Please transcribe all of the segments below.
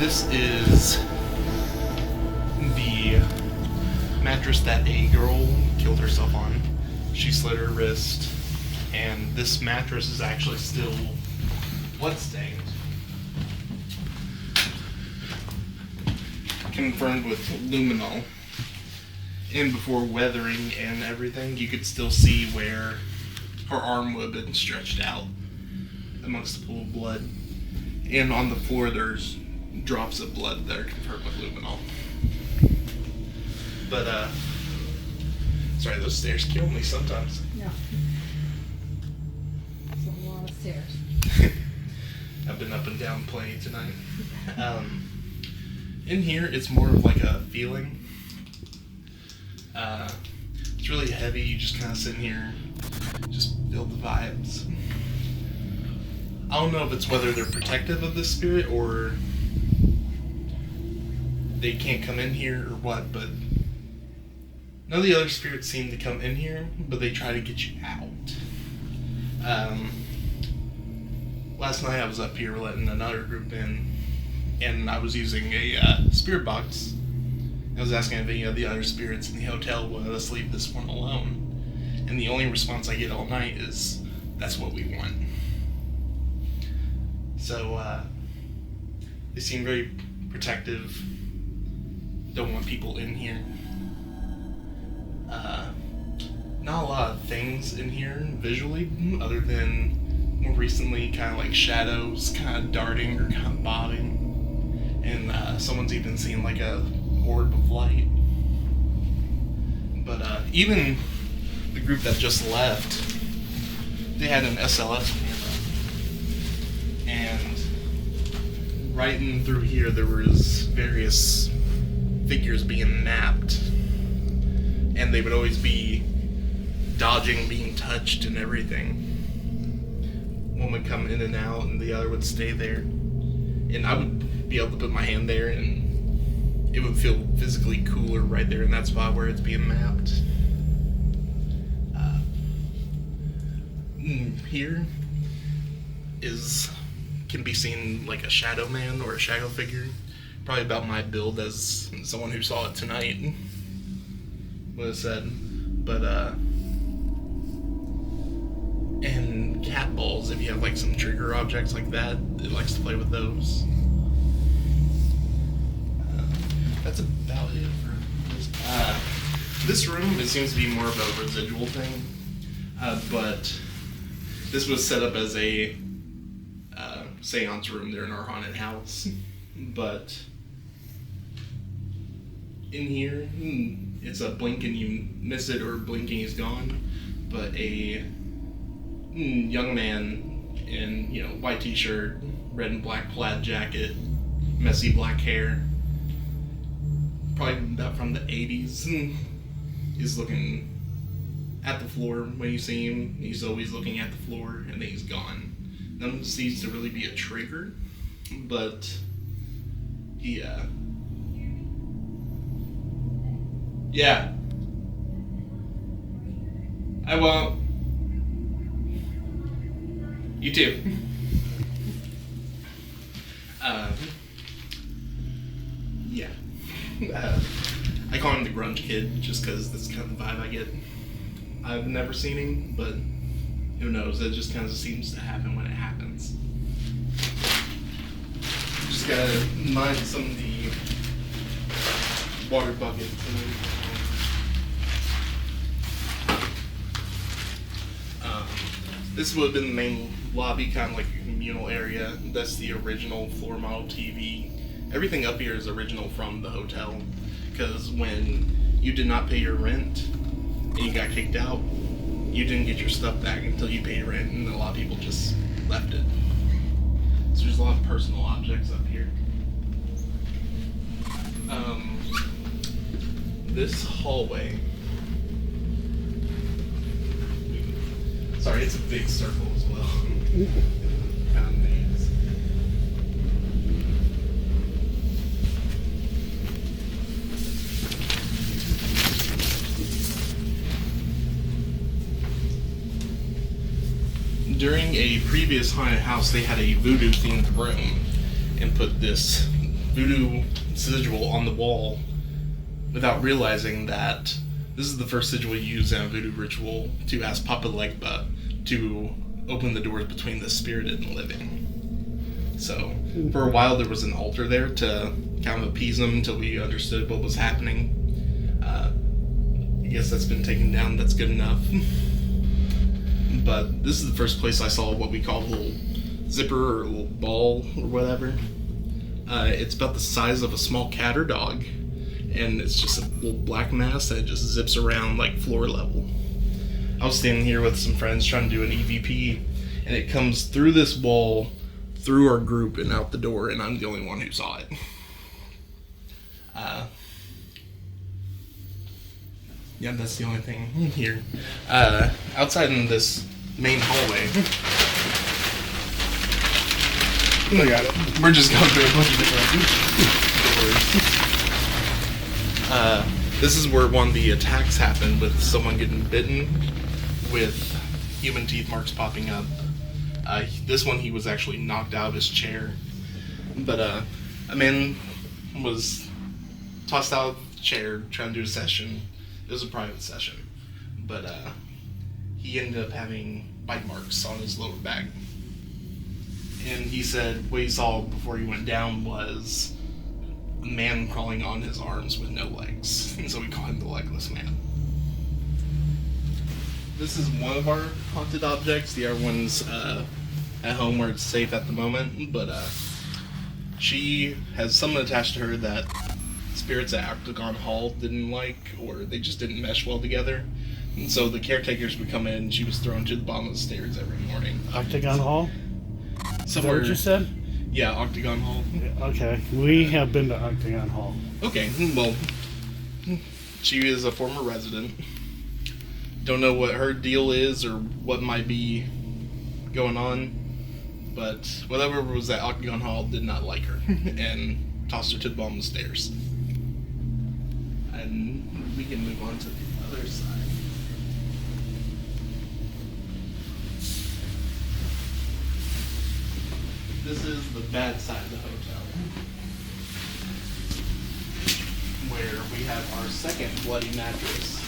This is the mattress that a girl killed herself on. She slit her wrist, and this mattress is actually still bloodstained. Confirmed with luminol. And before weathering and everything, you could still see where her arm would have been stretched out amongst the pool of blood. And on the floor, there's drops of blood that are confirmed with luminol. But, sorry, those stairs kill me sometimes. Yeah. It's a lot of stairs. I've been up and down plenty tonight. In here, it's more of like a feeling. It's really heavy. You just kind of sit in here, just feel the vibes. I don't know if it's whether they're protective of the spirit or they can't come in here or what, but none of the other spirits seem to come in here, but they try to get you out. Last night I was up here letting another group in, and I was using a spirit box. I was asking if any of the other spirits in the hotel would let us leave this one alone. And the only response I get all night is, that's what we want. So, they seem very protective. Don't want people in here. Not a lot of things in here visually, other than more recently kind of like shadows kind of darting or kind of bobbing. And someone's even seen like a orb of light. But even the group that just left, they had an SLS camera, and right in through here there was various figures being mapped, and they would always be dodging being touched and everything. One would come in and out and the other would stay there, and I would be able to put my hand there and it would feel physically cooler right there in that spot where it's being mapped. Here can be seen like a shadow man or a shadow figure, probably about my build as someone who saw it tonight would have said. But and cat balls, if you have like some trigger objects like that, it likes to play with those. That's about it for this. This room, it seems to be more of a residual thing, but this was set up as a seance room there in our haunted house. But in here, it's a blink and you miss it, or blinking is gone. But a young man in white t-shirt, red and black plaid jacket, messy black hair, probably about from the 80s, is looking at the floor. When you see him, he's always looking at the floor, and then he's gone. None of this seems to really be a trigger, but he, yeah. I won't. You too. Yeah. I call him the grunge kid just because that's kind of the vibe I get. I've never seen him, but who knows? It just kind of seems to happen when it happens. Just gotta mind some of the water buckets and everything. This would have been the main lobby, kind of like a communal area. That's the original floor model TV. Everything up here is original from the hotel, because when you did not pay your rent and you got kicked out, you didn't get your stuff back until you paid rent, and a lot of people just left it. So there's a lot of personal objects up here. This hallway, sorry, it's a big circle as well. Kind of maze. During a previous haunted house, they had a voodoo themed room and put this voodoo sigil on the wall without realizing that this is the first sigil used in a voodoo ritual to ask Papa Legba to open the doors between the spirited and living. So, for a while there was an altar there to kind of appease them until we understood what was happening. I guess that's been taken down, that's good enough. But this is the first place I saw what we call a little zipper or a little ball or whatever. It's about the size of a small cat or dog, and it's just a little black mass that just zips around like floor level. I was standing here with some friends trying to do an EVP, and it comes through this wall, through our group, and out the door, and I'm the only one who saw it. Yeah, that's the only thing here. Outside in this main hallway, I got it. We're just going through a bunch of different doors. This is where one of the attacks happened, with someone getting bitten with human teeth marks popping up. This one, he was actually knocked out of his chair. But a man was tossed out of the chair trying to do a session. It was a private session. But he ended up having bite marks on his lower back. And he said what he saw before he went down was a man crawling on his arms with no legs. And so we call him the Legless Man. This is one of our haunted objects. The other one's at home where it's safe at the moment. But she has someone attached to her that spirits at Octagon Hall didn't like, or they just didn't mesh well together. And so the caretakers would come in, and she was thrown to the bottom of the stairs every morning. Octagon Hall? Somewhere, Is that what you said? Yeah, Octagon Hall. Yeah, okay, we have been to Octagon Hall. Okay, well, she is a former resident. Don't know what her deal is or what might be going on, but whatever was at Octagon Hall did not like her and tossed her to the bottom of the stairs. And we can move on to the other side. This is the bad side of the hotel, where we have our second bloody mattress.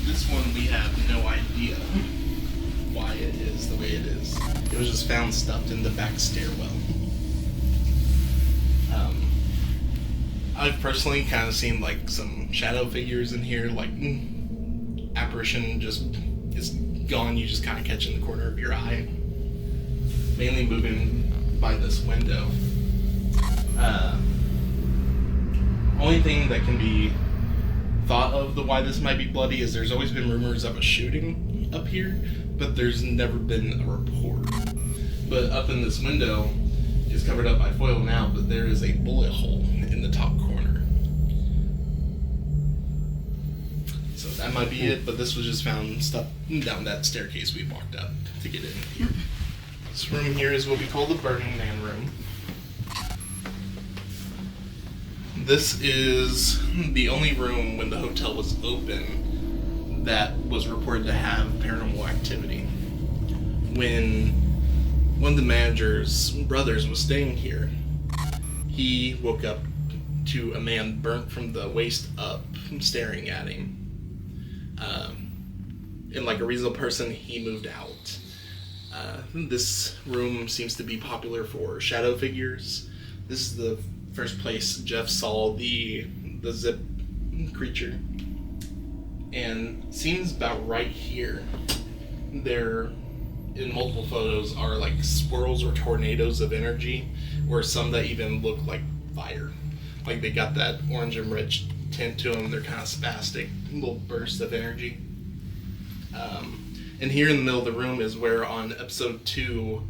This one we have no idea why it is the way it is. It was just found stuffed in the back stairwell. I've personally kind of seen like some shadow figures in here, like apparition just is gone, you just kind of catch in the corner of your eye. Mainly moving by this window. Only thing that can be thought of the why this might be bloody is there's always been rumors of a shooting up here, but there's never been a report. But up in this window is covered up by foil now, but there is a bullet hole in the top corner. So that might be it, but this was just found stuff down that staircase we walked up to get in here. This room here is what we call the Burning Man room. This is the only room when the hotel was open that was reported to have paranormal activity. When one of the manager's brothers was staying here, he woke up to a man burnt from the waist up staring at him. And like a reasonable person, he moved out. This room seems to be popular for shadow figures. This is the first place Jeff saw the zip creature. And seems about right here. There, in multiple photos, are like swirls or tornadoes of energy, or some that even look like fire. Like they got that orange and red tint to them. They're kind of spastic, little bursts of energy. And here in the middle of the room is where on episode 2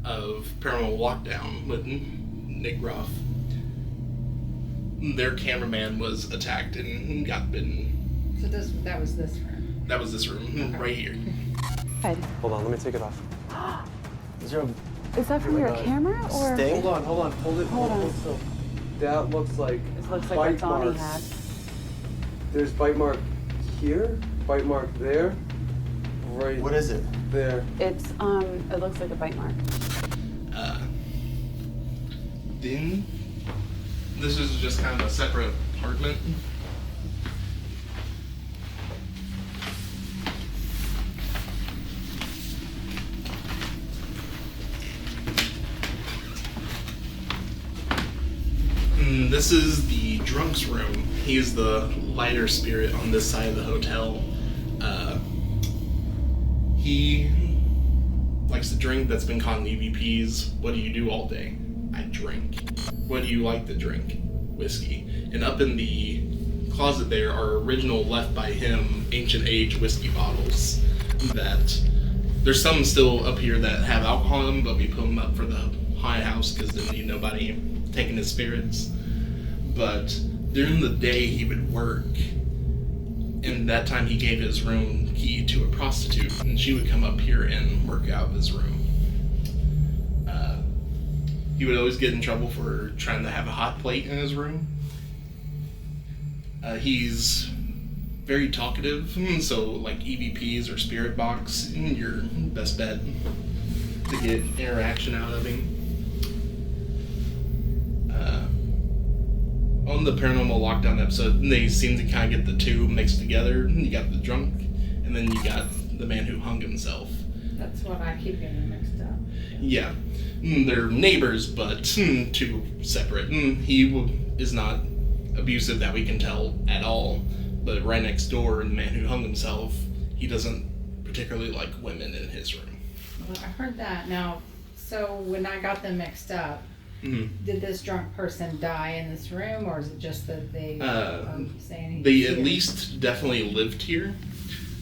of Paranormal Lockdown with Nick Ruff, their cameraman was attacked and got bitten. So that was this room? That was this room, Okay. right here. Hold on, let me take it off. Is there a Is that from your camera or? sting? Hold on, hold it. Hold on. So that looks like It looks like bite what Donnie marks. had. There's bite mark here, bite mark there, right What is it? there. It looks like a bite mark. in. This is just kind of a separate apartment. And this is the drunk's room. He's the lighter spirit on this side of the hotel. He likes to drink. That's been caught in EVPs. What do you do all day? I drink. What do you like to drink? Whiskey. And up in the closet there are original left by him ancient age whiskey bottles that there's some still up here that have alcohol in them, but we put them up for the haunted house because they need nobody taking his spirits. But during the day he would work, and that time he gave his room key to a prostitute, and she would come up here and work out of his room. He would always get in trouble for trying to have a hot plate in his room. He's very talkative, so like EVPs or spirit box, your best bet to get interaction out of him. On the Paranormal Lockdown episode, they seem to kind of get the two mixed together. You got the drunk, and then you got the man who hung himself. That's what I keep getting mixed up. Yeah. They're neighbors, but two separate. He is not abusive that we can tell at all, but right next door, the man who hung himself, he doesn't particularly like women in his room. Well, I heard that. Now, so when I got them mixed up, did this drunk person die in this room, or is it just that they saying they at least definitely lived here?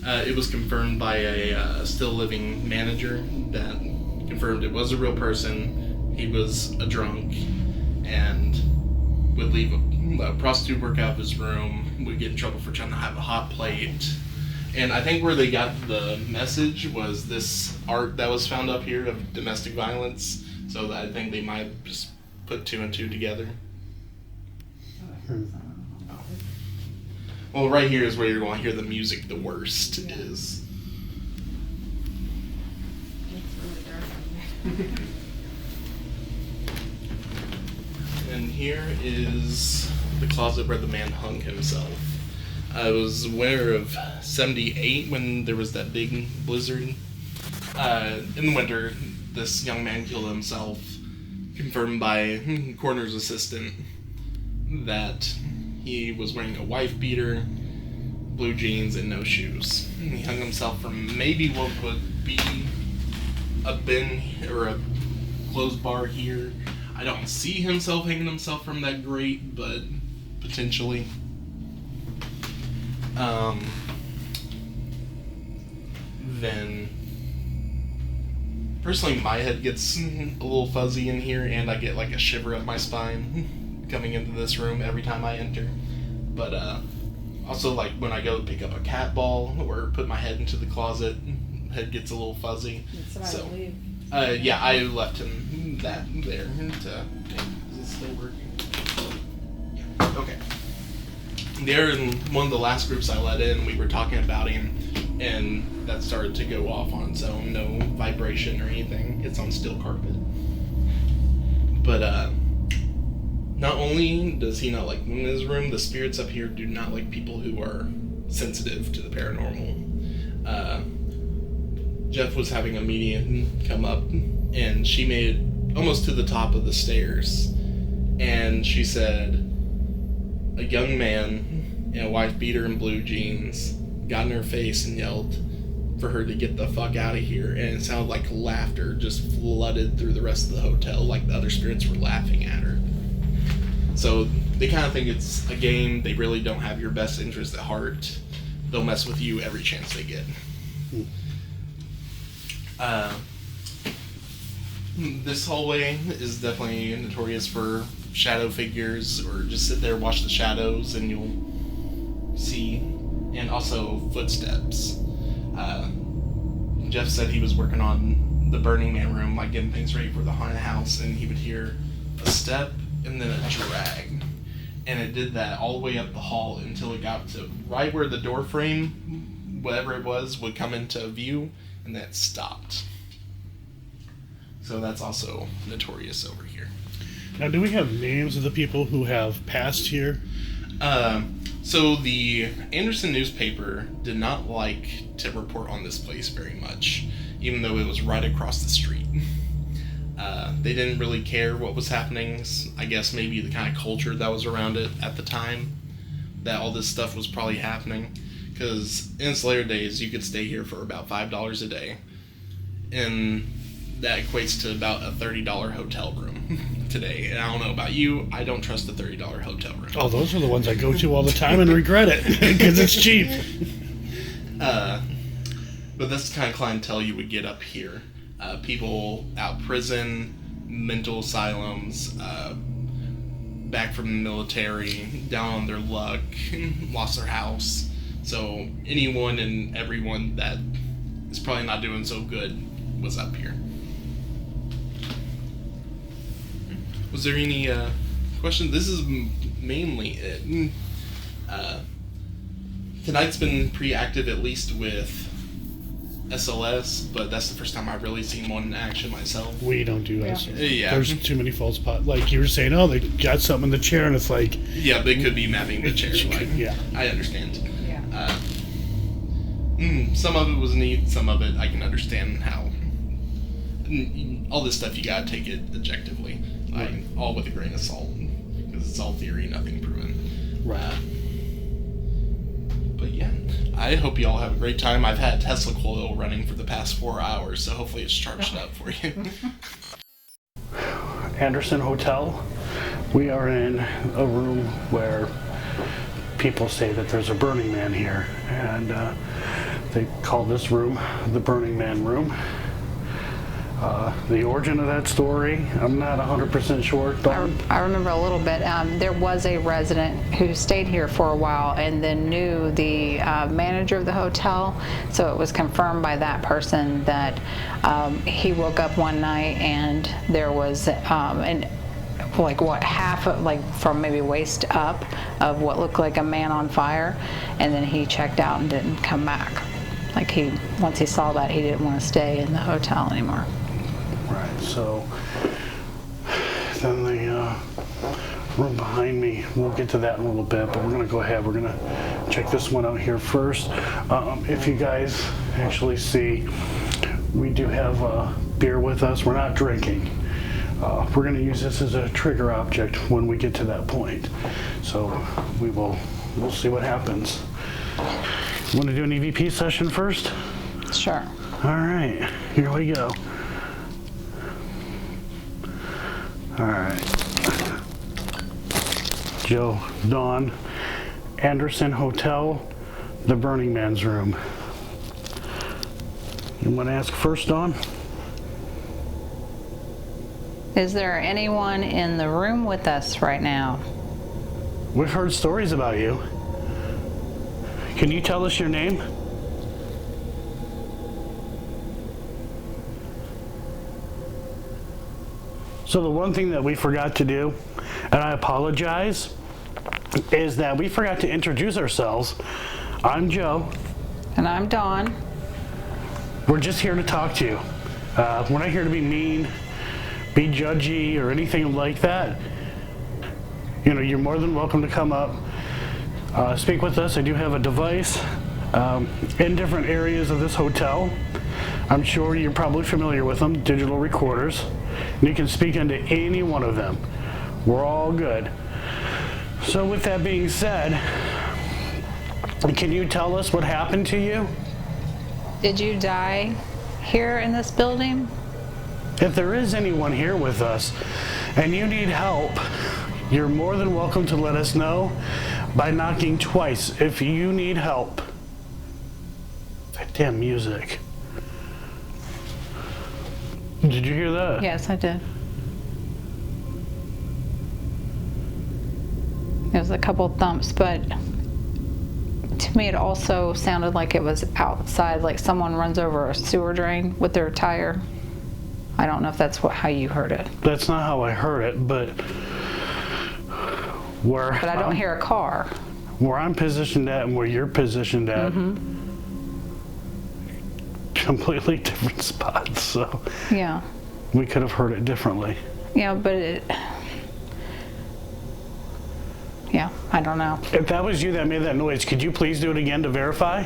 It was confirmed by a still living manager that confirmed it was a real person. He was a drunk and would leave a prostitute work out of his room, would get in trouble for trying to have a hot plate. And I think where they got the message was this art that was found up here of domestic violence. So I think they might have just put two and two together. Well, right here is where you're going to hear the music the worst is. And here is the closet where the man hung himself. I was aware of 78 when there was that big blizzard. In the winter, this young man killed himself, confirmed by coroner's assistant that he was wearing a wife beater, blue jeans, and no shoes. He hung himself from maybe what would be a bin or a closed bar here. I don't see himself hanging himself from that grate, but potentially. Then personally my head gets a little fuzzy in here, and I get like a shiver up my spine coming into this room every time I enter. But also like when I go to pick up a cat ball or put my head into the closet, head gets a little fuzzy. So yeah, I left him that there to take. Is it still working? Yeah. Okay. There in one of the last groups I let in, we were talking about him, and that started to go off on its own. No vibration or anything. It's on steel carpet. But not only does he not like women in his room, the spirits up here do not like people who are sensitive to the paranormal. Jeff was having a medium come up, and she made it almost to the top of the stairs, and she said a young man in a wife beater and blue jeans got in her face and yelled for her to get the fuck out of here, and it sounded like laughter just flooded through the rest of the hotel, like the other spirits were laughing at her. So they kind of think it's a game. They really don't have your best interest at heart. They'll mess with you every chance they get. This hallway is definitely notorious for shadow figures, or just sit there, watch the shadows, and you'll see, and also footsteps. Jeff said he was working on the Burning Man room, like getting things ready for the haunted house, and he would hear a step and then a drag. And it did that all the way up the hall until it got to right where the door frame, whatever it was, would come into view, and then it stopped. So that's also notorious over here. Now, do we have names of the people who have passed here? So the Anderson newspaper did not like to report on this place very much, even though it was right across the street. They didn't really care what was happening. I guess maybe the kind of culture that was around it at the time, that all this stuff was probably happening. Because in its later days, you could stay here for about $5 a day. And that equates to about a $30 hotel room today. And I don't know about you, I don't trust the $30 hotel room. Oh, those are the ones I go to all the time and regret it because it's cheap. But that's the kind of clientele you would get up here. People out prison, mental asylums, back from the military, down on their luck, lost their house. So anyone and everyone that is probably not doing so good was up here. Was there any question? This is mainly it. Tonight's been pretty active, at least with SLS, but that's the first time I've really seen one in action myself. We don't do Yeah. that. Yeah. There's too many false spots. Like you were saying, oh, they got something in the chair, and it's like, Yeah, they could be mapping the chair. Like, yeah. I understand. Yeah. Some of it was neat, some of it I can understand how. All this stuff, you gotta take it objectively. Like, all with a grain of salt. Because it's all theory, nothing proven. Right. But yeah, I hope you all have a great time. I've had Tesla coil running for the past 4 hours, so hopefully it's charged up for you. Anderson Hotel. We are in a room where people say that there's a Burning Man here, and they call this room the Burning Man room. The origin of that story, I'm not 100% sure. I remember a little bit. There was a resident who stayed here for a while and then knew the manager of the hotel, so it was confirmed by that person that he woke up one night and there was half of, like from maybe waist up of what looked like a man on fire, and then he checked out and didn't come back. Like once he saw that, he didn't want to stay in the hotel anymore. Right, so then the room behind me, we'll get to that in a little bit, but we're going to go ahead, we're going to check this one out here first. If you guys actually see, we do have beer with us. We're not drinking. We're going to use this as a trigger object when we get to that point. So we'll see what happens. Want to do an EVP session first? Sure. All right, here we go. All right. Joe, Dawn, Anderson Hotel, the Burning Man's room. You want to ask first, Dawn? Is there anyone in the room with us right now? We've heard stories about you. Can you tell us your name? So the one thing that we forgot to do, and I apologize, is that we forgot to introduce ourselves. I'm Joe. And I'm Dawn. We're just here to talk to you. We're not here to be mean, be judgy, or anything like that. You know, you're more than welcome to come up, speak with us. I do have a device in different areas of this hotel. I'm sure you're probably familiar with them, digital recorders. And you can speak into any one of them. We're all good. So with that being said, can you tell us what happened to you? Did you die here in this building? If there is anyone here with us and you need help, you're more than welcome to let us know by knocking twice if you need help. That damn music. Did you hear that? Yes, I did. It was a couple thumps, but to me it also sounded like it was outside, like someone runs over a sewer drain with their tire. I don't know if that's how you heard it. That's not how I heard it, but But I don't hear a car. where I'm positioned at and where you're positioned at, completely different spots, so Yeah. we could have heard it differently. Yeah, but I don't know. If that was you that made that noise, could you please do it again to verify?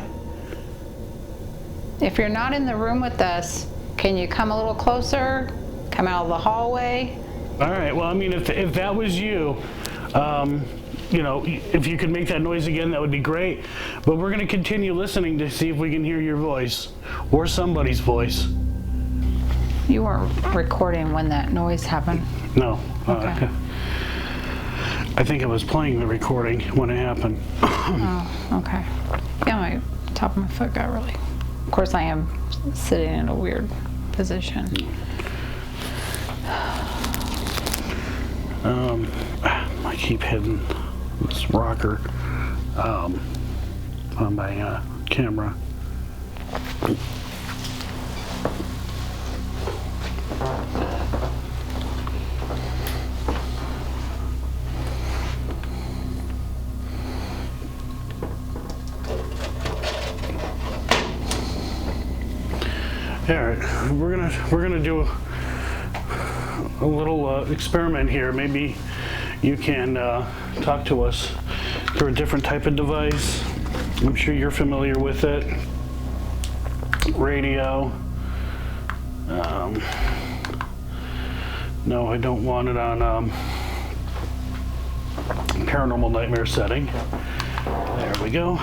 If you're not in the room with us, can you come a little closer? Come out of the hallway? All right, well, I mean, if that was you, you know, if you could make that noise again, that would be great. But we're going to continue listening to see if we can hear your voice or somebody's voice. You weren't recording when that noise happened. No. Okay. I think I was playing the recording when it happened. Oh, okay. Yeah, my top of my foot got really. Of course, I am sitting in a weird position. I keep hitting this rocker on my camera. All right, we're gonna do a little experiment here. Maybe you can talk to us through a different type of device. I'm sure you're familiar with it. Radio. No, I don't want it on Paranormal Nightmare setting. There we go.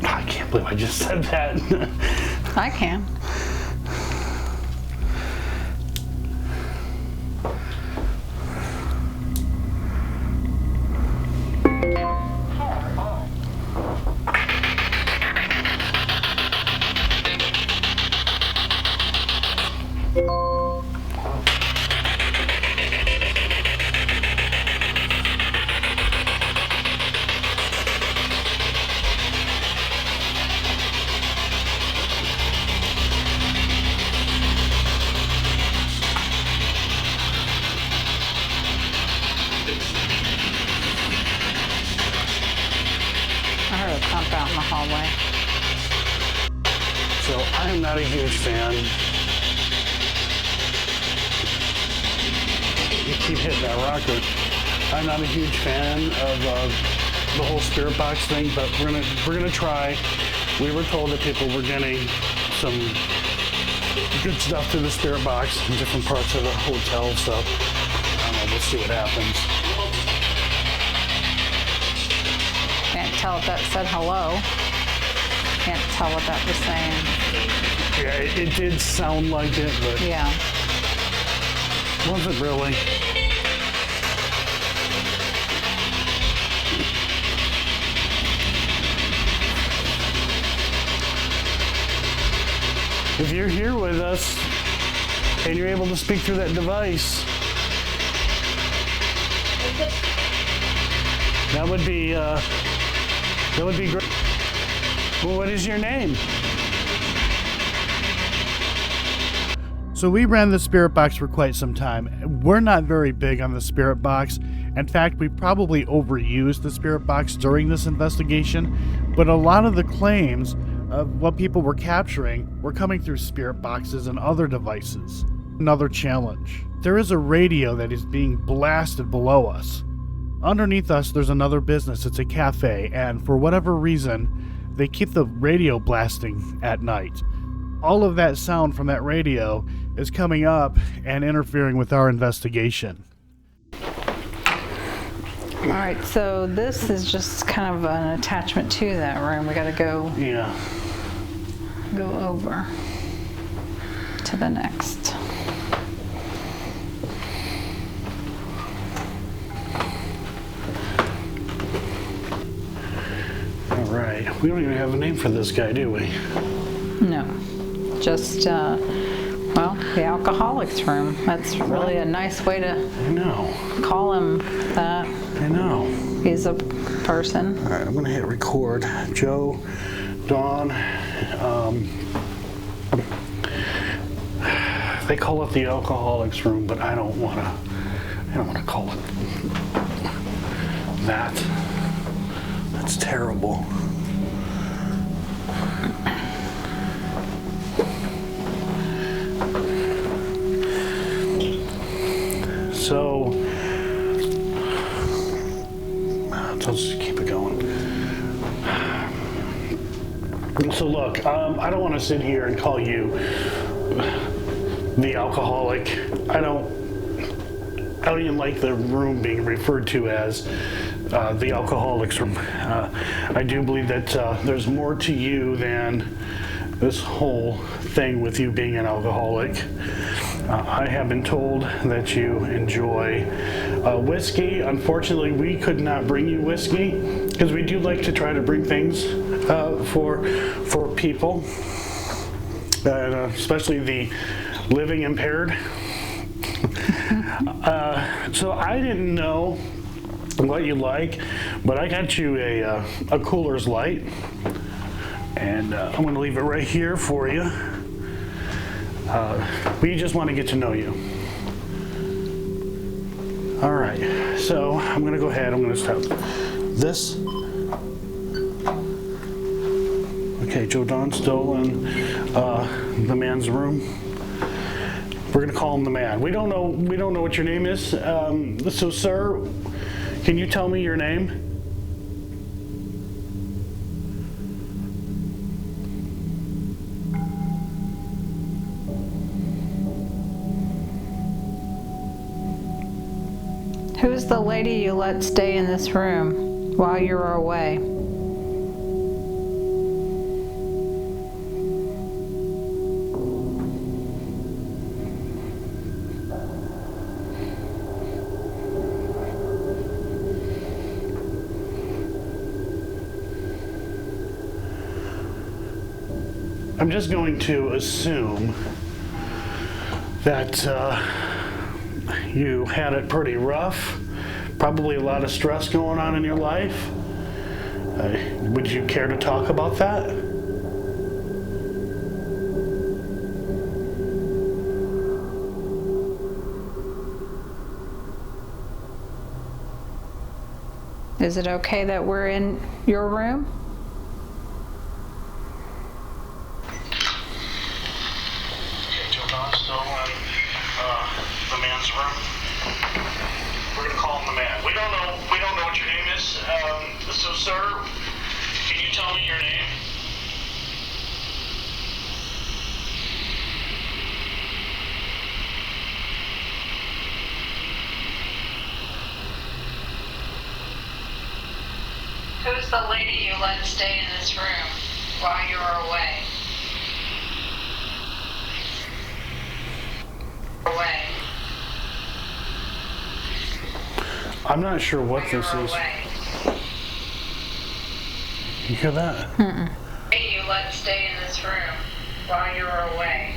I can't believe I just said that. I can. I heard a thump out in the hallway. So I am not a huge fan. You keep hitting that rocker. I'm not a huge fan of the whole spirit box thing, but we're gonna try. We were told that people were getting some good stuff through the spirit box in different parts of the hotel, so I don't know, we'll see what happens. Can't tell if that said hello. Can't tell what that was saying. Yeah, it did sound like it, but Yeah. wasn't really. If you're here with us and you're able to speak through that device, that would be great. Well, what is your name? So we ran the spirit box for quite some time. We're not very big on the spirit box. In fact, we probably overused the spirit box during this investigation, but a lot of the claims of what people were capturing were coming through spirit boxes and other devices. Another challenge. There is a radio that is being blasted below us. Underneath us, there's another business. It's a cafe, and for whatever reason, they keep the radio blasting at night. All of that sound from that radio is coming up and interfering with our investigation. All right, so this is just kind of an attachment to that room. We gotta go over to the next. All right. We don't even have a name for this guy, do we? No, just, well, the alcoholics room. That's really a nice way to I know. call him that. I know. He's a person. All right, I'm going to hit record. Joe, Dawn, they call it the alcoholics room, but I don't want to call it that. That's terrible. So So look, I don't want to sit here and call you the alcoholic. I don't even like the room being referred to as the alcoholics room. I do believe that there's more to you than this whole thing with you being an alcoholic. I have been told that you enjoy whiskey. Unfortunately, we could not bring you whiskey because we do like to try to bring things for people, and especially the living impaired. So I didn't know what you like, but I got you a Cooler's Light, and I'm going to leave it right here for you. We just want to get to know you. All right, so I'm going to go ahead. I'm going to stop this. Okay, Joe Don's still in the man's room. We're going to call him the man. We don't know what your name is. So, sir, can you tell me your name? Who's the lady you let stay in this room while you were away? I'm just going to assume that you had it pretty rough, probably a lot of stress going on in your life. Would you care to talk about that? Is it okay that we're in your room? Okay, Joe Don's still in the man's room. We're gonna call him the man. We don't know what your name is. So, sir, can you tell me your name? Who's the lady you let stay in this room while you were away? I'm not sure what this is. You hear that? Mm-mm. You let stay in this room while you were away.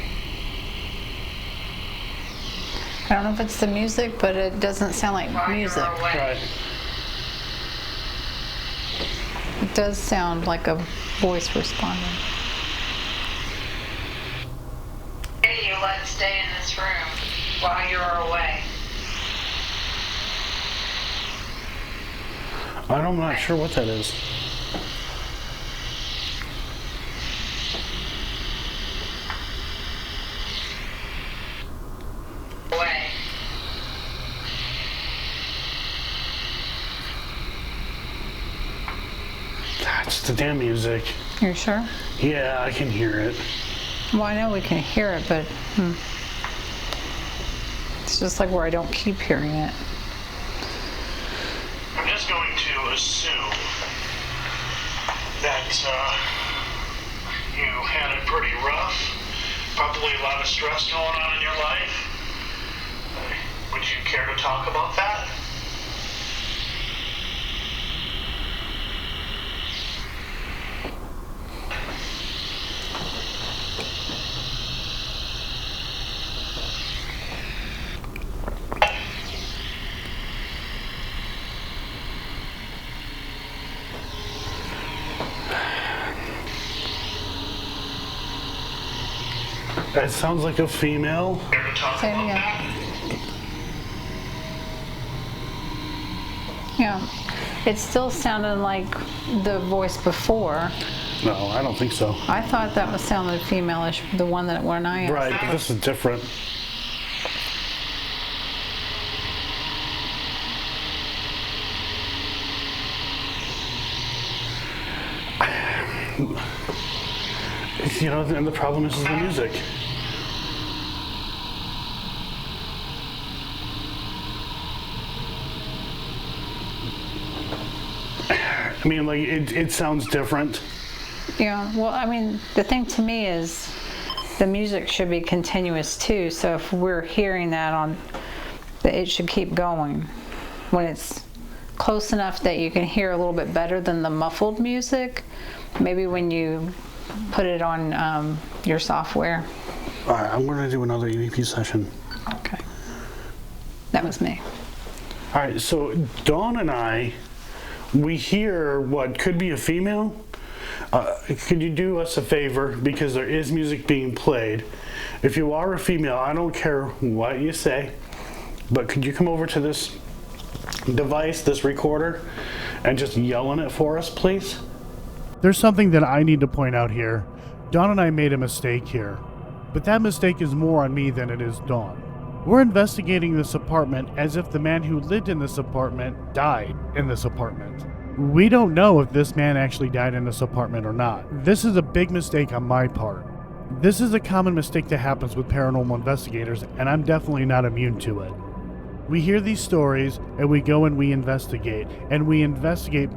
I don't know if it's the music, but it doesn't sound like music. Right. It does sound like a voice responding. You let stay in this room while you were away. I'm not sure what that is. Away. That's the damn music. You sure? Yeah, I can hear it. Well, I know we can hear it, but it's just like where I don't keep hearing it. I'm just going to assume that you had it pretty rough. Probably a lot of stress going on in your life. Would you care to talk about that? That sounds like a female. Say it again. Yeah. It still sounded like the voice before. No, I don't think so. I thought that was sounded female-ish, the one that when I asked. Right, but this is different. You know, and the problem is the music. I mean, like, it sounds different. Yeah, well, I mean, the thing to me is the music should be continuous too. So if we're hearing that on, that it should keep going. When it's close enough that you can hear a little bit better than the muffled music, maybe when you put it on your software. All right, I'm going to do another EVP session. Okay. That was me. All right, so Dawn and I, we hear what could be a female. Could you do us a favor, because there is music being played. If you are a female, I don't care what you say, but could you come over to this device, this recorder, and just yell on it for us, please? There's something that I need to point out here. Dawn and I made a mistake here, but that mistake is more on me than it is Dawn. We're investigating this apartment as if the man who lived in this apartment died in this apartment. We don't know if this man actually died in this apartment or not. This is a big mistake on my part. This is a common mistake that happens with paranormal investigators, and I'm definitely not immune to it. We hear these stories, and we go and we investigate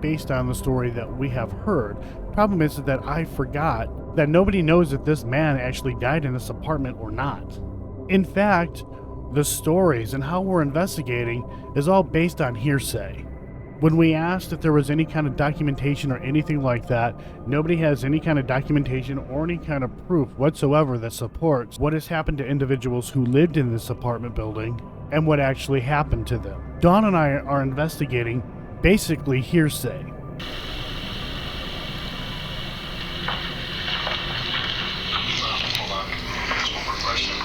based on the story that we have heard. Problem is that I forgot that nobody knows if this man actually died in this apartment or not. In fact, the stories and how we're investigating is all based on hearsay. When we asked if there was any kind of documentation or anything like that, nobody has any kind of documentation or any kind of proof whatsoever that supports what has happened to individuals who lived in this apartment building and what actually happened to them. Dawn and I are investigating basically hearsay. Hold on. Just one more question.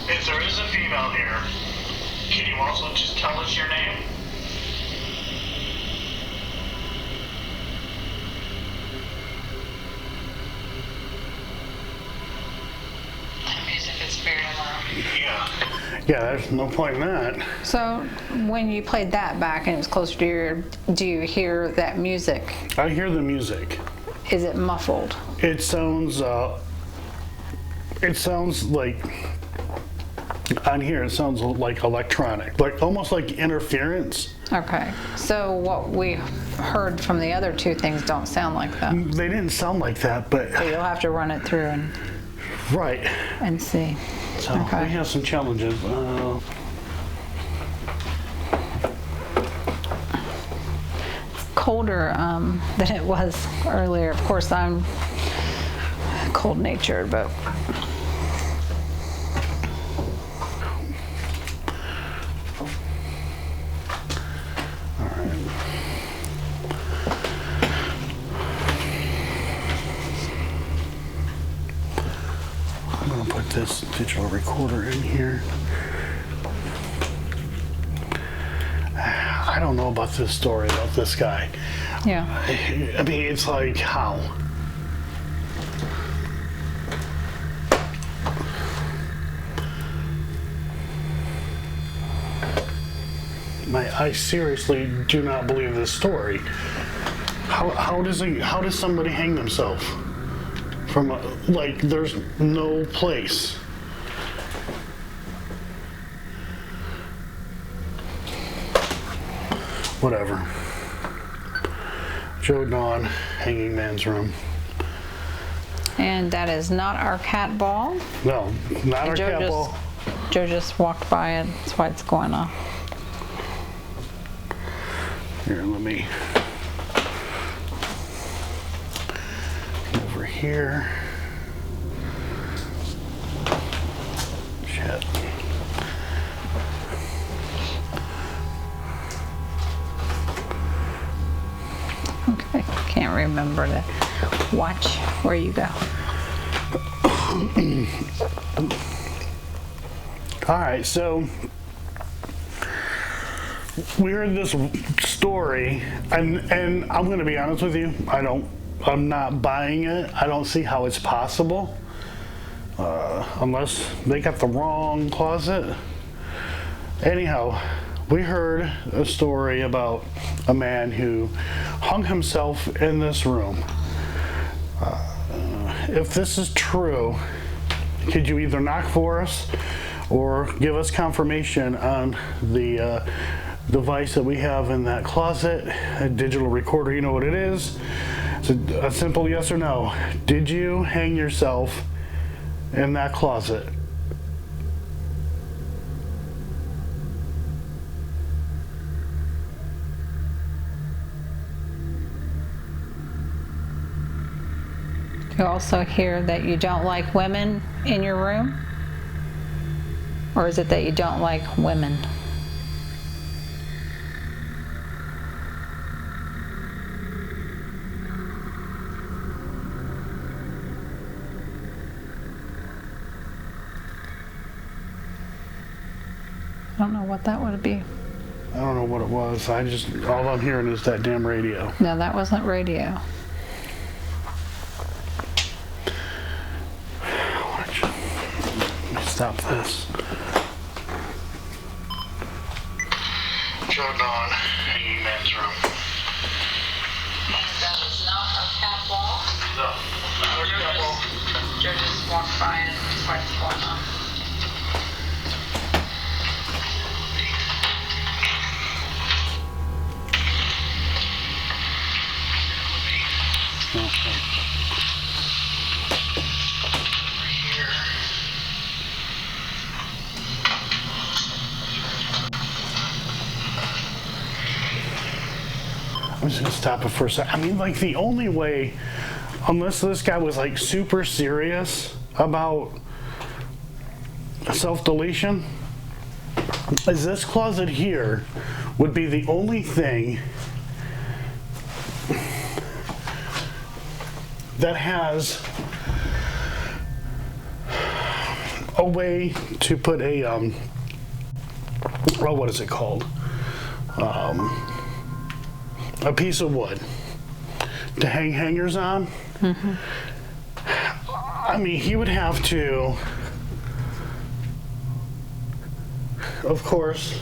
If there is a female here, can you also just tell us your name? Music is very loud. Yeah. Yeah, there's no point in that. So when you played that back and it was closer to your, do you hear that music? I hear the music. Is it muffled? It sounds like, on here, it sounds like electronic, like almost like interference. Okay. So what we heard from the other two things don't sound like that. They didn't sound like that, but So you'll have to run it through right. and see. So Okay. we have some challenges. Colder than it was earlier. Of course, I'm cold-natured, but I'm gonna put this digital recorder in here. I don't know about this story about this guy. yeah. I mean, it's like, how? I seriously do not believe this story. How does somebody hang themselves from like there's no place? Whatever. Joe Dawn, Hanging Man's Room. And that is not our cat ball. No, not our Joe cat just- ball. Joe just walked by it. That's why it's going off. Here, let me over here. Shit. Okay. Can't remember to watch where you go. All right, so we heard this story, and I'm going to be honest with you, I'm not buying it. I don't see how it's possible, unless they got the wrong closet. Anyhow, we heard a story about a man who hung himself in this room. If this is true, could you either knock for us or give us confirmation on the device that we have in that closet, a digital recorder? You know what it is? It's a simple yes or no. Did you hang yourself in that closet? You also hear that you don't like women in your room? Or is it that you don't like women? I don't know what that would be. I don't know what it was. All I'm hearing is that damn radio. No, that wasn't radio. Let me stop this. Joe Dawn, hanging man's room. That is not a catwalk. No, not a couple. Joe just walked by and what's going on. I'm just gonna stop it for a second. I mean, like, the only way, unless this guy was like super serious about self-deletion, is this closet here would be the only thing that has a way to put a well, what is it called? A piece of wood to hang hangers on. Mm-hmm. I mean, he would have to, of course,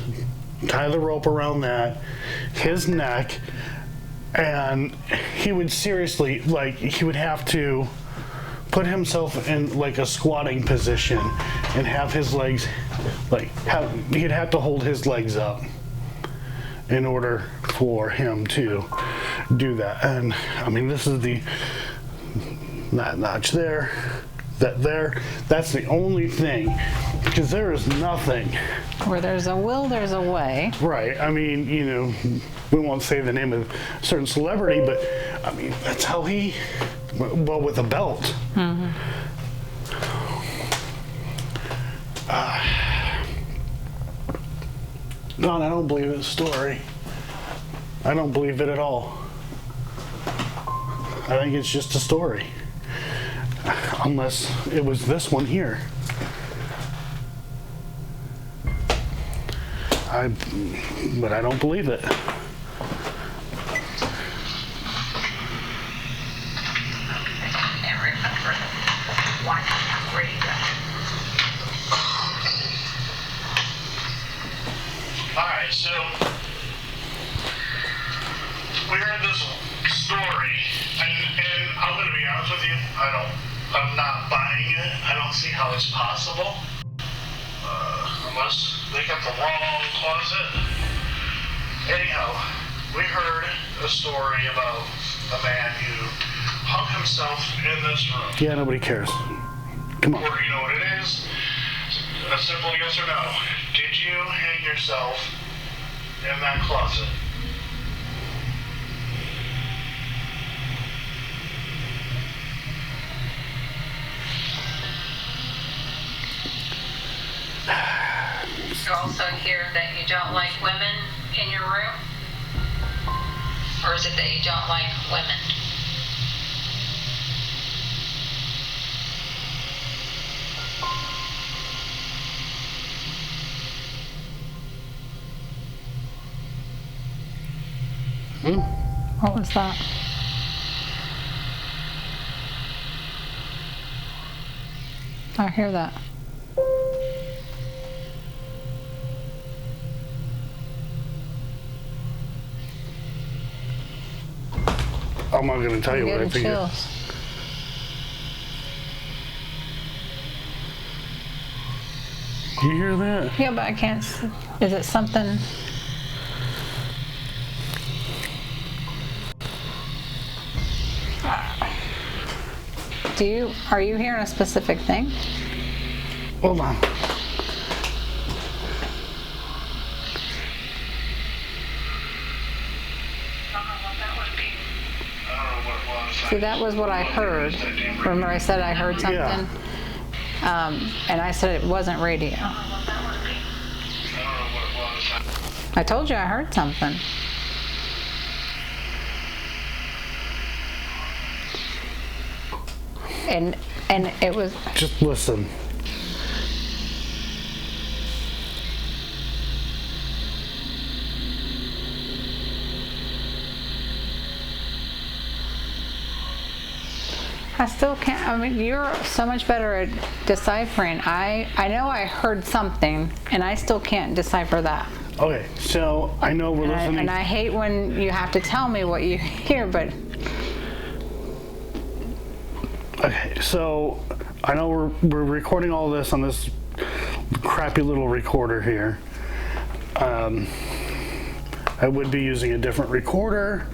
tie the rope around that, his neck, and he would seriously, like, he would have to put himself in like a squatting position and have his legs, like, he'd have to hold his legs up in order for him to do that. And I mean, this is that notch there, that there, that's the only thing, because there is nothing. Where there's a will, there's a way. Right, I mean, you know, we won't say the name of a certain celebrity, but I mean, that's how he, well, with a belt. Mm-hmm. Don, I don't believe his story. I don't believe it at all. I think it's just a story. Unless it was this one here. But I don't believe it. Alright, so we heard this story, and I'm gonna be honest with you, I'm not buying it. I don't see how it's possible. Unless they got the wrong closet. Anyhow, we heard a story about a man who hung himself in this room. Yeah, nobody cares. Come on. Or you know what it is? A simple yes or no. Did you hang yourself in that closet? You also hear that you don't like women in your room? Or is it that you don't like women? What was that? I hear that. I'm not gonna tell you I'm what I getting think. chills. You hear that? Yeah, but I can't. Is it something? Are you hearing a specific thing? Hold on. See, that was what I heard. Remember I said I heard something? Yeah. And I said it wasn't radio. I told you I heard something. And it was... Just listen. I still can't, I mean, you're so much better at deciphering. I know I heard something, and I still can't decipher that. Okay, so I know we're listening. And I hate when you have to tell me what you hear, but... Okay, so I know we're recording all this on this crappy little recorder here. I would be using a different recorder,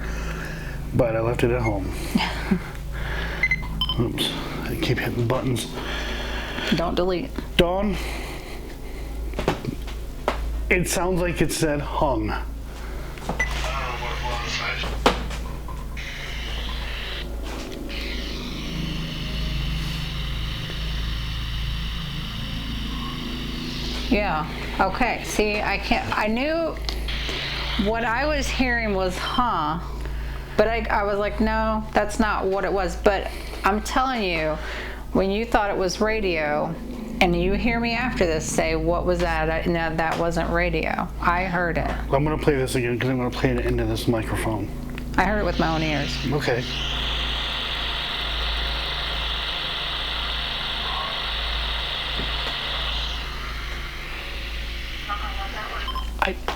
but I left it at home. Oops, I keep hitting buttons. Don't delete. Dawn, it sounds like it said hung. I don't know what it was. Yeah, okay, see, I knew what I was hearing was huh, but I was like, no, that's not what it was. But I'm telling you, when you thought it was radio, and you hear me after this say, what was that? No, that wasn't radio. I heard it. I'm gonna play this again because I'm gonna play it into this microphone. I heard it with my own ears. Okay.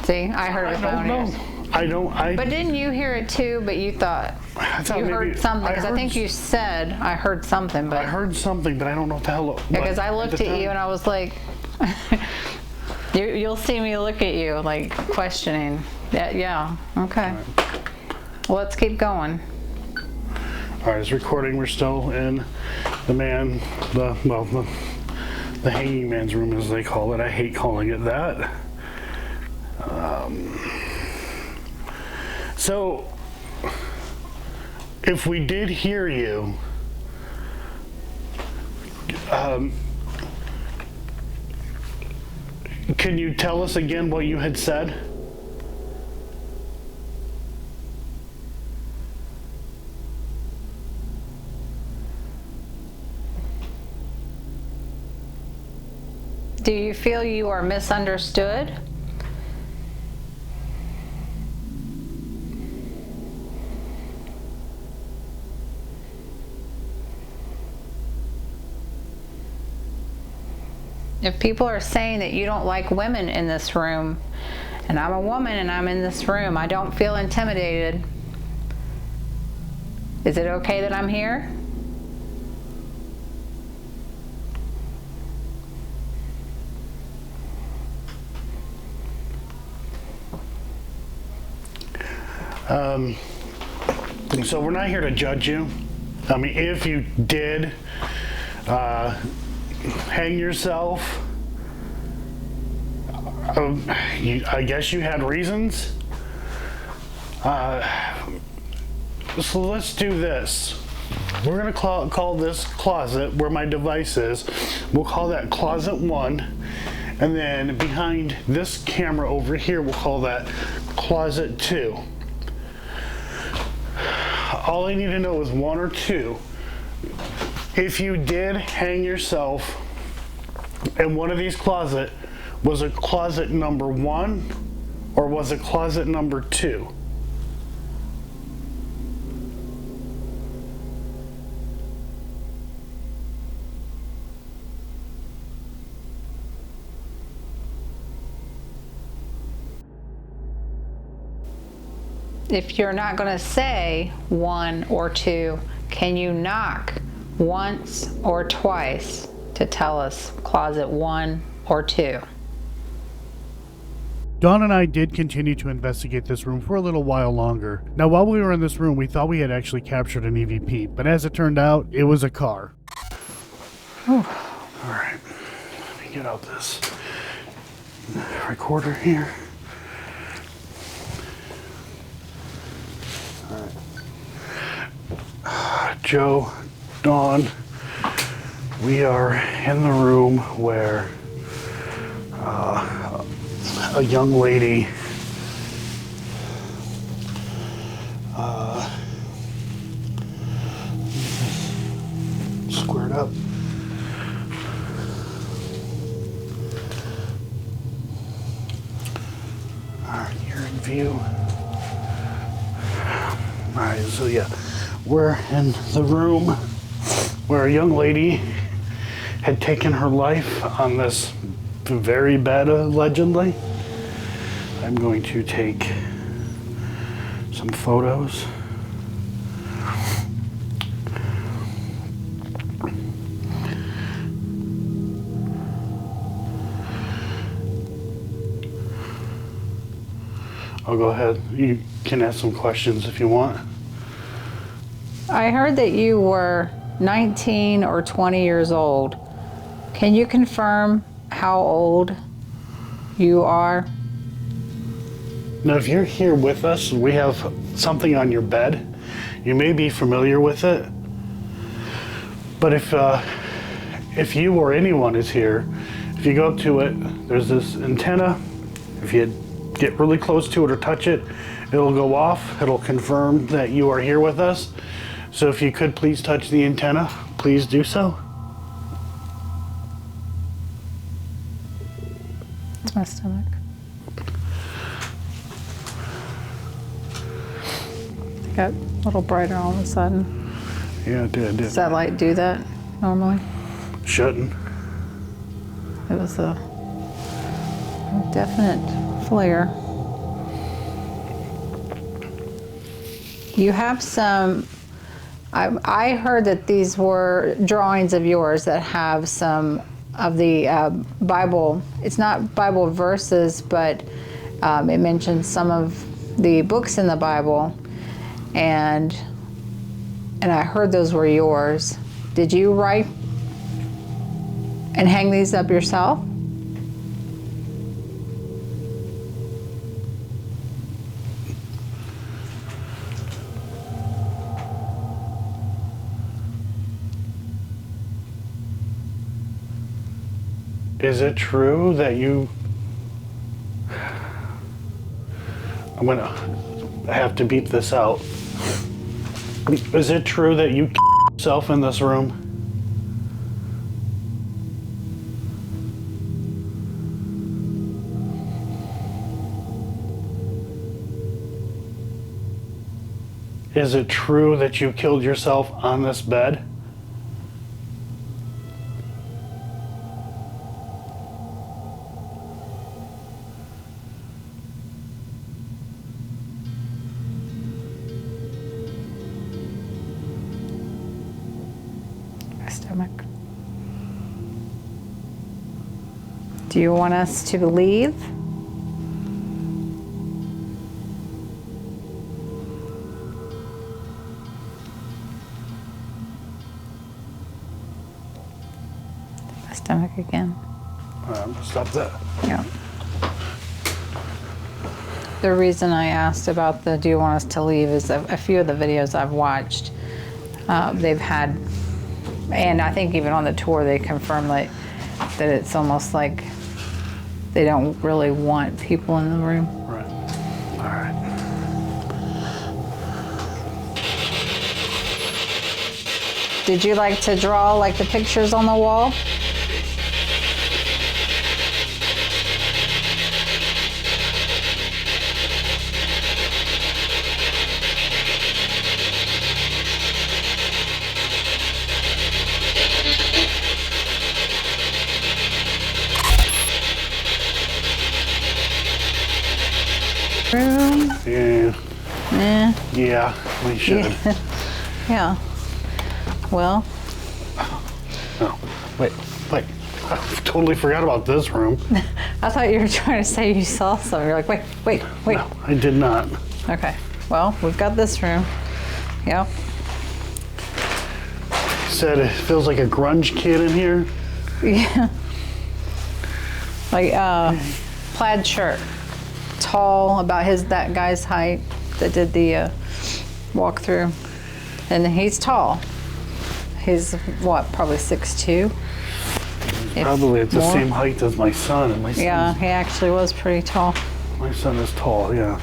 See, I heard it with my own ears. But didn't you hear it too? But you thought you heard something, because I think you said I heard something. But I heard something, but I don't know what the hell. Because I looked at you and I was like, you'll see me look at you like questioning. Yeah. Okay. Well, let's keep going. All right, it's recording. We're still in the hanging man's room, as they call it. I hate calling it that. So, if we did hear you, can you tell us again what you had said? Do you feel you are misunderstood? If people are saying that you don't like women in this room, and I'm a woman and I'm in this room, I don't feel intimidated. Is it okay that I'm here? So we're not here to judge you. I mean, if you did hang yourself, I guess you had reasons. So let's do this. We're gonna call this closet where my device is. We'll call that closet 1, and then behind this camera over here, we'll call that closet 2. All I need to know is 1 or 2. If you did hang yourself in one of these closets, was it closet number 1 or was it closet number 2? if you're not going to say 1 or 2, can you knock once or twice to tell us closet 1 or 2? Dawn and I did continue to investigate this room for a little while longer. Now, while we were in this room, we thought we had actually captured an EVP, but as it turned out, it was a car. All right, let me get out this recorder here. All right. Joe, Dawn, we are in the room where a young lady squared up. Alright, you're in view. Alright, so yeah, we're in the room where a young lady had taken her life on this very bed, allegedly. I'm going to take some photos. I'll go ahead. You can ask some questions if you want. I heard that you were 19 or 20 years old. Can you confirm how old you are? Now, if you're here with us, we have something on your bed. You may be familiar with it, but if you or anyone is here, if you go up to it, there's this antenna. If you get really close to it or touch it, it'll go off. It'll confirm that you are here with us. So if you could please touch the antenna, please do so. It's my stomach. It got a little brighter all of a sudden. Yeah, it did. Does that light do that normally? Shouldn't. It was a definite flare. You have some, I heard that these were drawings of yours that have some of the Bible. It's not Bible verses, but it mentions some of the books in the Bible, and I heard those were yours. Did you write and hang these up yourself? Is it true that you... I'm gonna have to beep this out. Is it true that you yourself in this room? Is it true that you killed yourself on this bed? My stomach. Do you want us to leave? My stomach again. Stop that. Yeah. The reason I asked about the do you want us to leave is a few of the videos I've watched, they've had, and I think even on the tour they confirmed that it's almost like they don't really want people in the room. Right. All right. Did you like to draw like the pictures on the wall? Yeah. Yeah, we should. Yeah. Well, Oh, wait. I totally forgot about this room. I thought you were trying to say you saw something. You're like, wait. No, I did not. Okay. Well, we've got this room. Yep. Said it feels like a grunge kid in here. Yeah. Like plaid shirt, tall, about that guy's height that did the walkthrough, and he's tall. He's what, probably 6'2". Probably at the more. same height as my son, and my son. Yeah, he actually was pretty tall. My son is tall. Yeah.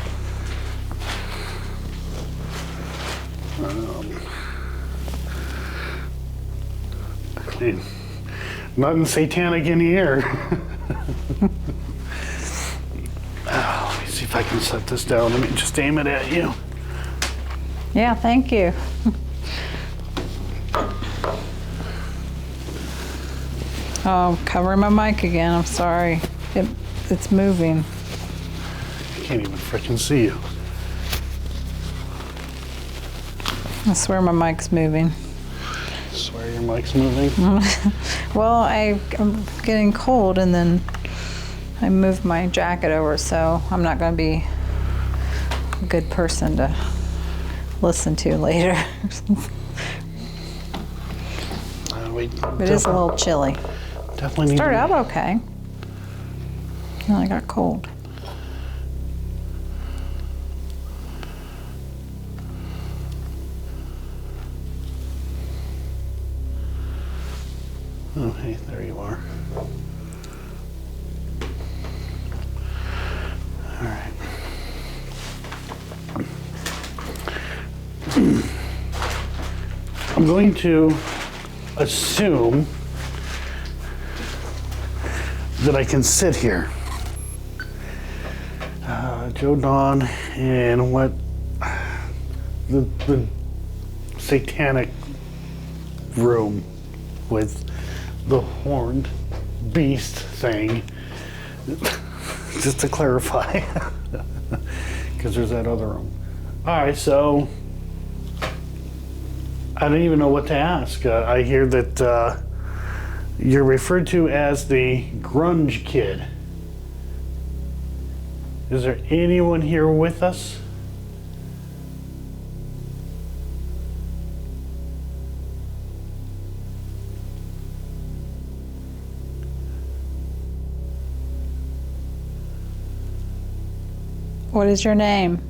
I mean, nothing satanic in here. Let me see if I can set this down. Let me just aim it at you. Yeah, thank you. Oh, covering my mic again. I'm sorry. It's moving. I can't even frickin' see you. I swear my mic's moving. Swear your mic's moving. Well, I'm getting cold, and then I moved my jacket over, so I'm not going to be a good person to listen to later. It is a little chilly. Definitely need Started to- out okay. Then I got cold. Oh, hey, there you are. All right. I'm going to assume that I can sit here. Joe Don and what the satanic room with the horned beast thing. Just to clarify, because there's that other room. All right, so I don't even know what to ask. I hear that you're referred to as the grunge kid. Is there anyone here with us? What is your name?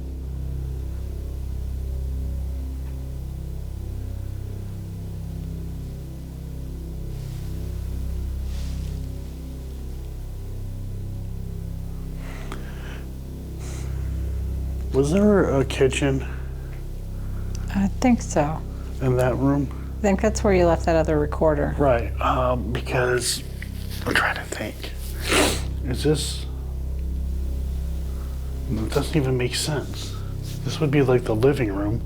Was there a kitchen I think so. in that room? I think that's where you left that other recorder. Right, because I'm trying to think. Is this? It doesn't even make sense. This would be like the living room.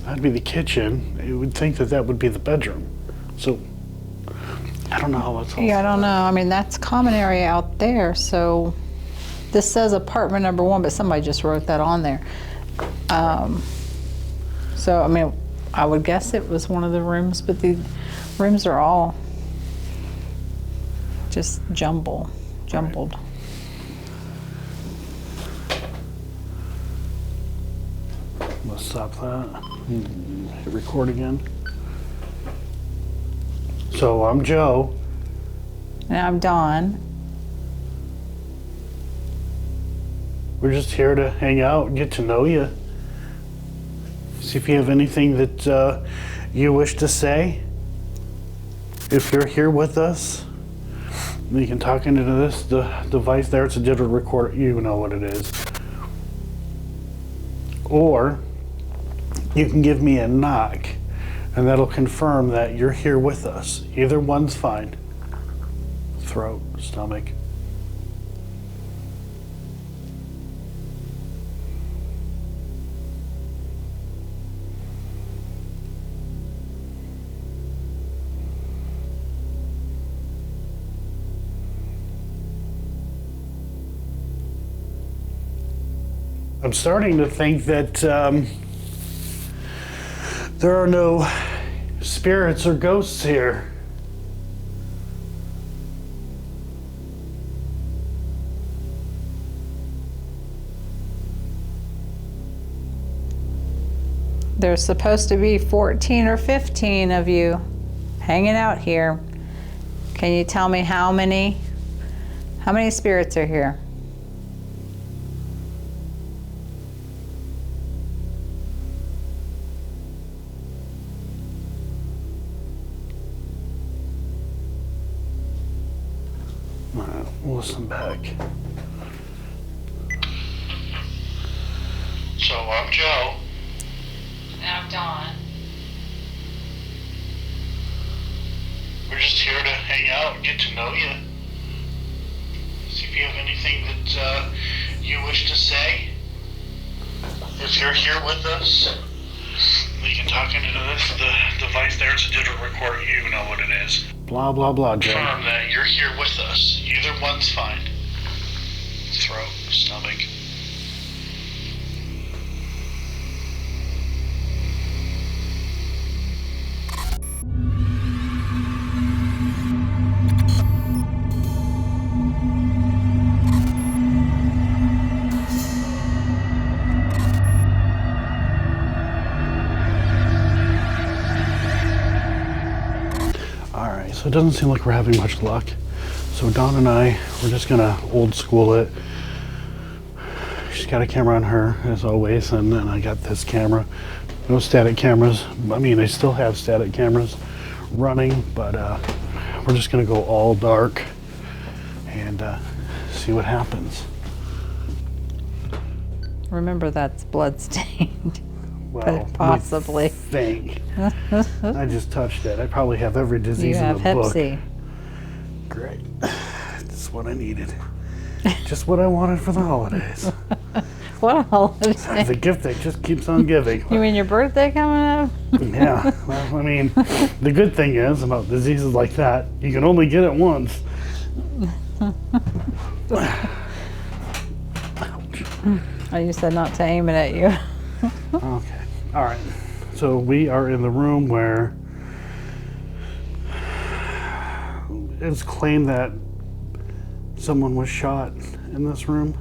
That'd be the kitchen. You would think that that would be the bedroom. So I don't know how it's all. Yeah, I don't know. I mean, that's common area out there, so this says apartment number 1, but somebody just wrote that on there. So, I mean, I would guess it was one of the rooms, but the rooms are all just jumbled. Let's stop that. Hit record again. So I'm Joe. And I'm Dawn. We're just here to hang out and get to know you. See if you have anything that you wish to say. If you're here with us, you can talk into this device there. It's a digital recorder. You know what it is. Or you can give me a knock, and that'll confirm that you're here with us. Either one's fine. Throat, stomach. I'm starting to think that There are no spirits or ghosts here. There's supposed to be 14 or 15 of you hanging out here. Can you tell me how many spirits are here? All right, we'll listen back. So I'm Joe. And I'm Dawn. We're just here to hang out and get to know you. See if you have anything that you wish to say. If you're here with us, we can talk into this. The device there, it's a digital recorder. You know what it is. Blah, blah, blah, Joe. Confirm that you're here with us. Either one's fine. Throat, stomach. Alright, so it doesn't seem like we're having much luck. So Dawn and we're just gonna old school it. She's got a camera on her, as always, and then I got this camera. No static cameras. I mean, I still have static cameras running, but we're just gonna go all dark and see what happens. Remember, that's blood-stained. Well, Possibly. I think. I just touched it. I probably have every disease You have in the Hep book. C. Great. That's what I needed. Just what I wanted for the holidays. What a holiday. The gift that just keeps on giving. You mean your birthday coming up? Yeah. Well, I mean, the good thing is about diseases like that, you can only get it once. Oh, you said not to aim it at you. Okay. All right. So we are in the room where it's claimed that someone was shot in this room.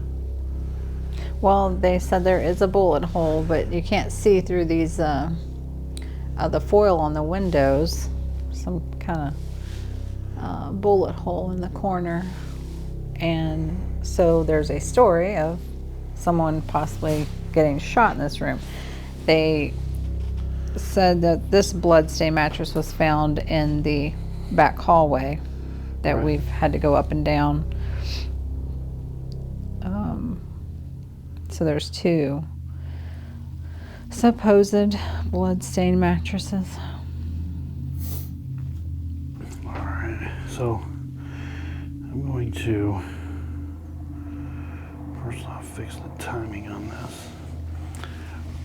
Well, they said there is a bullet hole, but you can't see through these, the foil on the windows. Some kind of bullet hole in the corner. And so there's a story of someone possibly getting shot in this room. They said that this bloodstained mattress was found in the back hallway that Right. we've had to go up and down. So there's two supposed blood-stained mattresses. All right. So I'm going to first off fix the timing on this.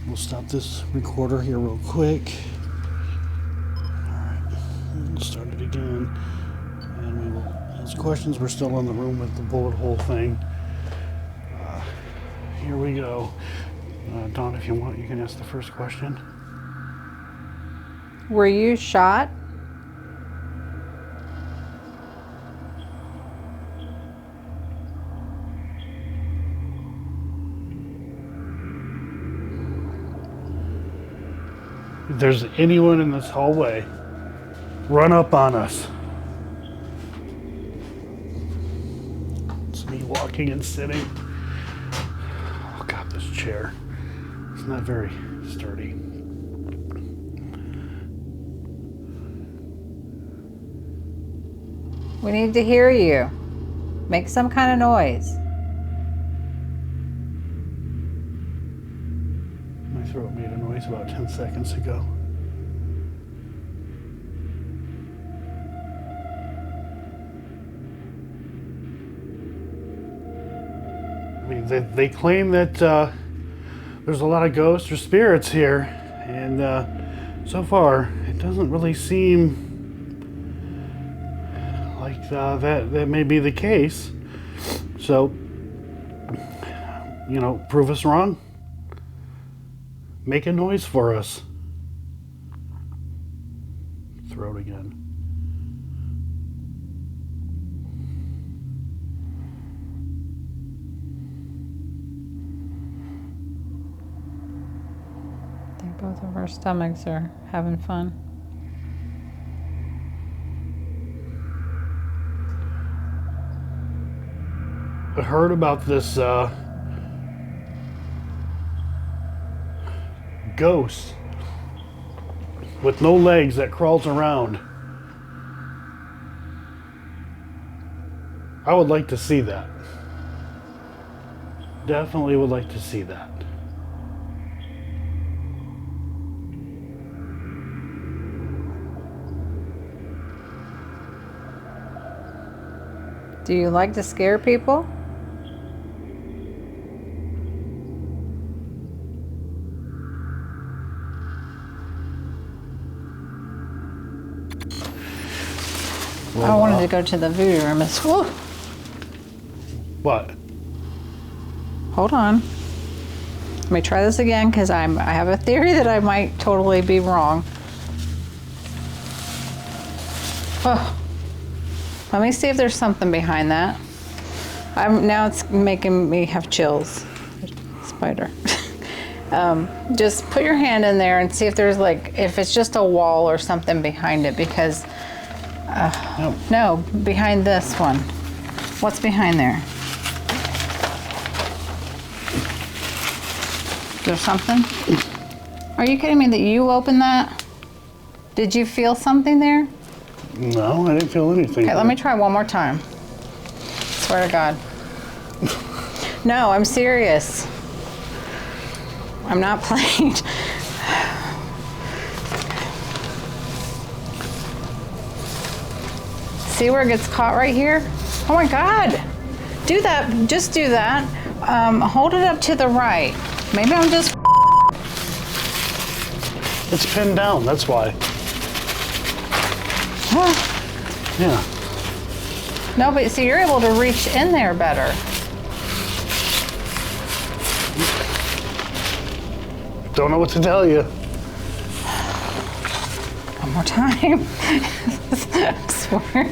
We'll stop this recorder here real quick. Alright, we'll start it again. And we will ask questions. We're still in the room with the bullet hole thing. Here we go. Dawn, if you want, you can ask the first question. Were you shot? If there's anyone in this hallway, run up on us. It's me walking and sitting. Oh God, this chair. It's not very sturdy. We need to hear you. Make some kind of noise. My throat made a noise about 10 seconds ago. I mean, they claim that there's a lot of ghosts or spirits here, and so far it doesn't really seem like that may be the case. So, prove us wrong. Make a noise for us. throat again. I think both of our stomachs are having fun. I heard about this ghost with no legs that crawls around. I would like to see that. Definitely would like to see that. Do you like to scare people? I wanted to go to the voodoo room. Whoa. What? Hold on. Let me try this again because I have a theory that I might totally be wrong. Oh. Let me see if there's something behind that. Now it's making me have chills. Spider. Just put your hand in there and see if there's if it's just a wall or something behind it because, no, behind this one. What's behind there? Is there something? Are you kidding me that you opened that? Did you feel something there? No, I didn't feel anything. Okay, let me try one more time. Swear to God. No, I'm serious. I'm not playing. See where it gets caught right here? Oh my God. Do that, just do that. Hold it up to the right. Maybe I'm just. It's pinned down, that's why. Yeah. No, but see, you're able to reach in there better. Don't know what to tell you. One more time. I swear.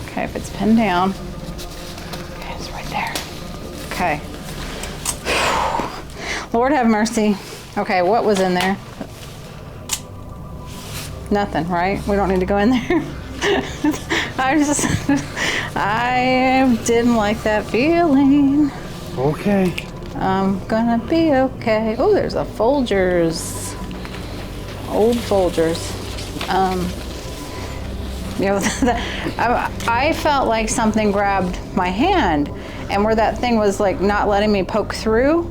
Okay, if it's pinned down. Okay, it's right there. Okay. Lord have mercy. Okay, what was in there? Nothing, right? We don't need to go in there. I didn't like that feeling. Okay. I'm gonna be okay. Oh, there's a Folgers. Old Folgers. I felt like something grabbed my hand, and where that thing was not letting me poke through,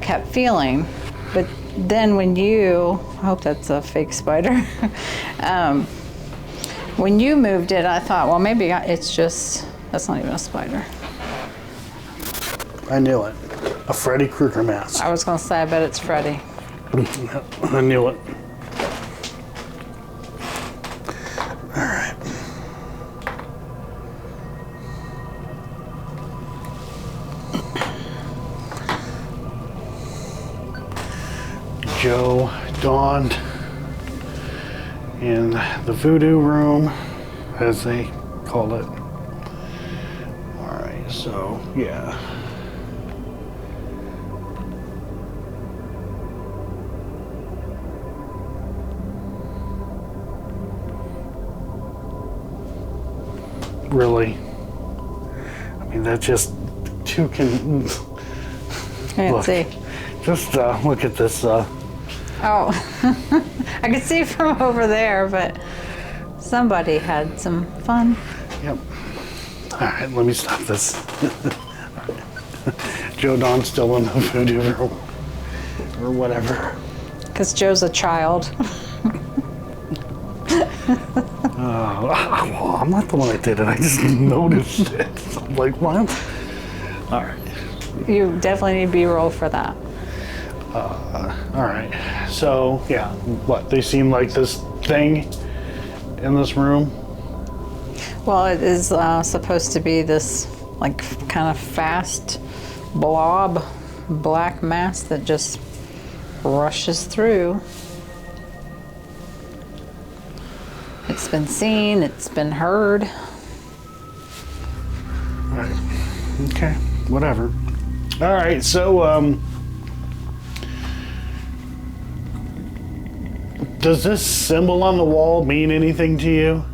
kept feeling. But then when I hope that's a fake spider. When you moved it, I thought, well, maybe that's not even a spider. I knew it. A Freddy Krueger mask. I was gonna say, I bet it's Freddy. I knew it. All right. Joe dawned in the voodoo room, as they call it. All right, so yeah. Really? I mean, that's just too Can't see. Just look at this. Oh, I could see from over there, but somebody had some fun. Yep. All right, let me stop this. Joe Don's still in the voodoo room, or whatever. Because Joe's a child. Well, I'm not the one that did it. I just noticed it. I'm like, what? All right. You definitely need B-roll for that. All right. So, yeah, what? They seem like this thing in this room? Well, it is supposed to be this kind of fast blob, black mass that just rushes through. It's been seen, it's been heard. Right. Okay, whatever. All right, so does this symbol on the wall mean anything to you?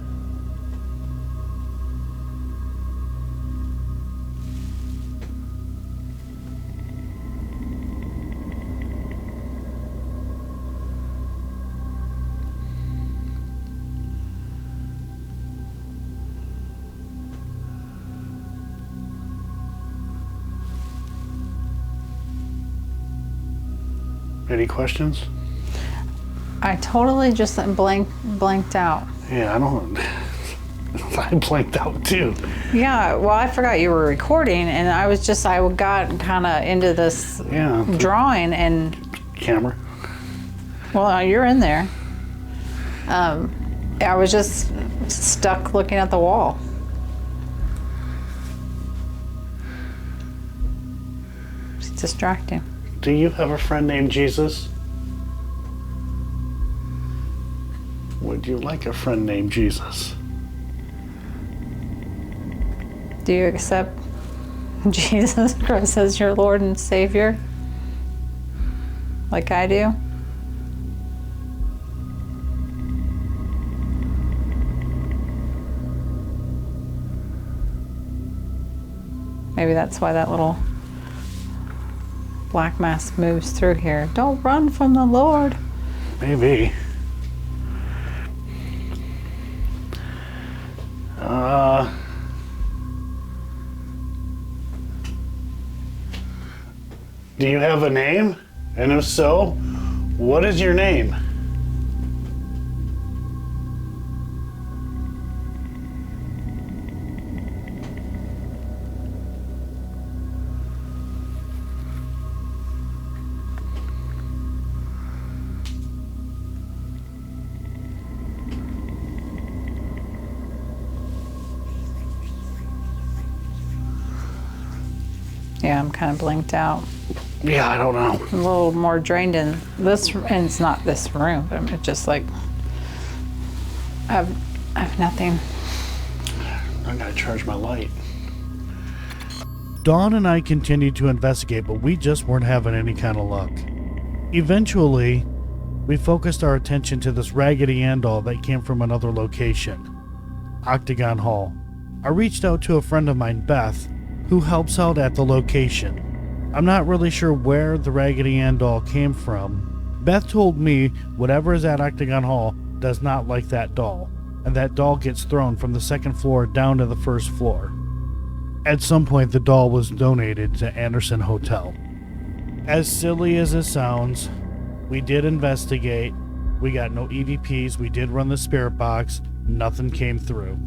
Any questions? I totally just blanked out. Yeah, I don't. I blanked out too. Yeah, well, I forgot you were recording, and I got kind of into this Yeah. drawing, and Camera. well, you're in there. I was just stuck looking at the wall. It's distracting. Do you have a friend named Jesus? Would you like a friend named Jesus? Do you accept Jesus Christ as your Lord and Savior? Like I do? Maybe that's why that little black mass moves through here. Don't run from the Lord. Maybe. Do you have a name? And if so, what is your name? Yeah, I'm kind of blinked out. Yeah, I don't know. A little more drained in this, and it's not this room, but I'm just like, I have nothing. I gotta charge my light. Dawn and I continued to investigate, but we just weren't having any kind of luck. Eventually, we focused our attention to this Raggedy Ann doll that came from another location, Octagon Hall. I reached out to a friend of mine, Beth, who helps out at the location. I'm not really sure where the Raggedy Ann doll came from. Beth told me whatever is at Octagon Hall does not like that doll, and that doll gets thrown from the second floor down to the first floor. At some point, the doll was donated to Anderson Hotel. As silly as it sounds, we did investigate. We got no EVPs. We did run the spirit box. Nothing came through.